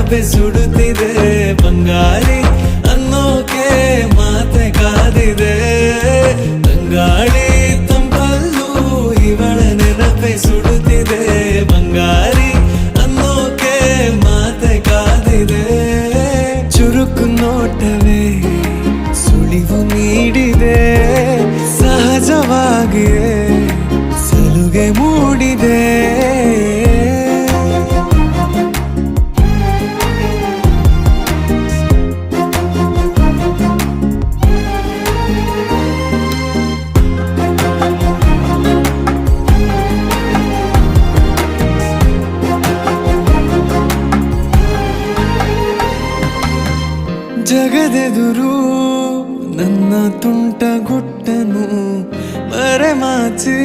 ನೆನಪೆ ಸುಡುತ್ತಿದೆ ಬಂಗಾರಿ ಅನ್ನೋಕೆ ಮಾತೆ ಕಾದಿದೆ ತಂಗಾಳಿ ತಂಪಲ್ಲೂ ಇವಳ ನೆನಪೆ ಸುಡುತ್ತಿದೆ ಬಂಗಾರಿ ಅನ್ನೋಕೆ ಮಾತೆ ಕಾದಿದೆ ಚುರುಕು ನೋಟವೇ ಸುಳಿವು ನೀಡಿದೆ ಸಹಜವಾಗಿಯೇ ಸಲುಗೆ ಮೂಡಿದೆ ಜಗದೆದುರು ನನ್ನ ತುಂಟ ಗುಟ್ಟನು ಮರೆಮಾಚಿ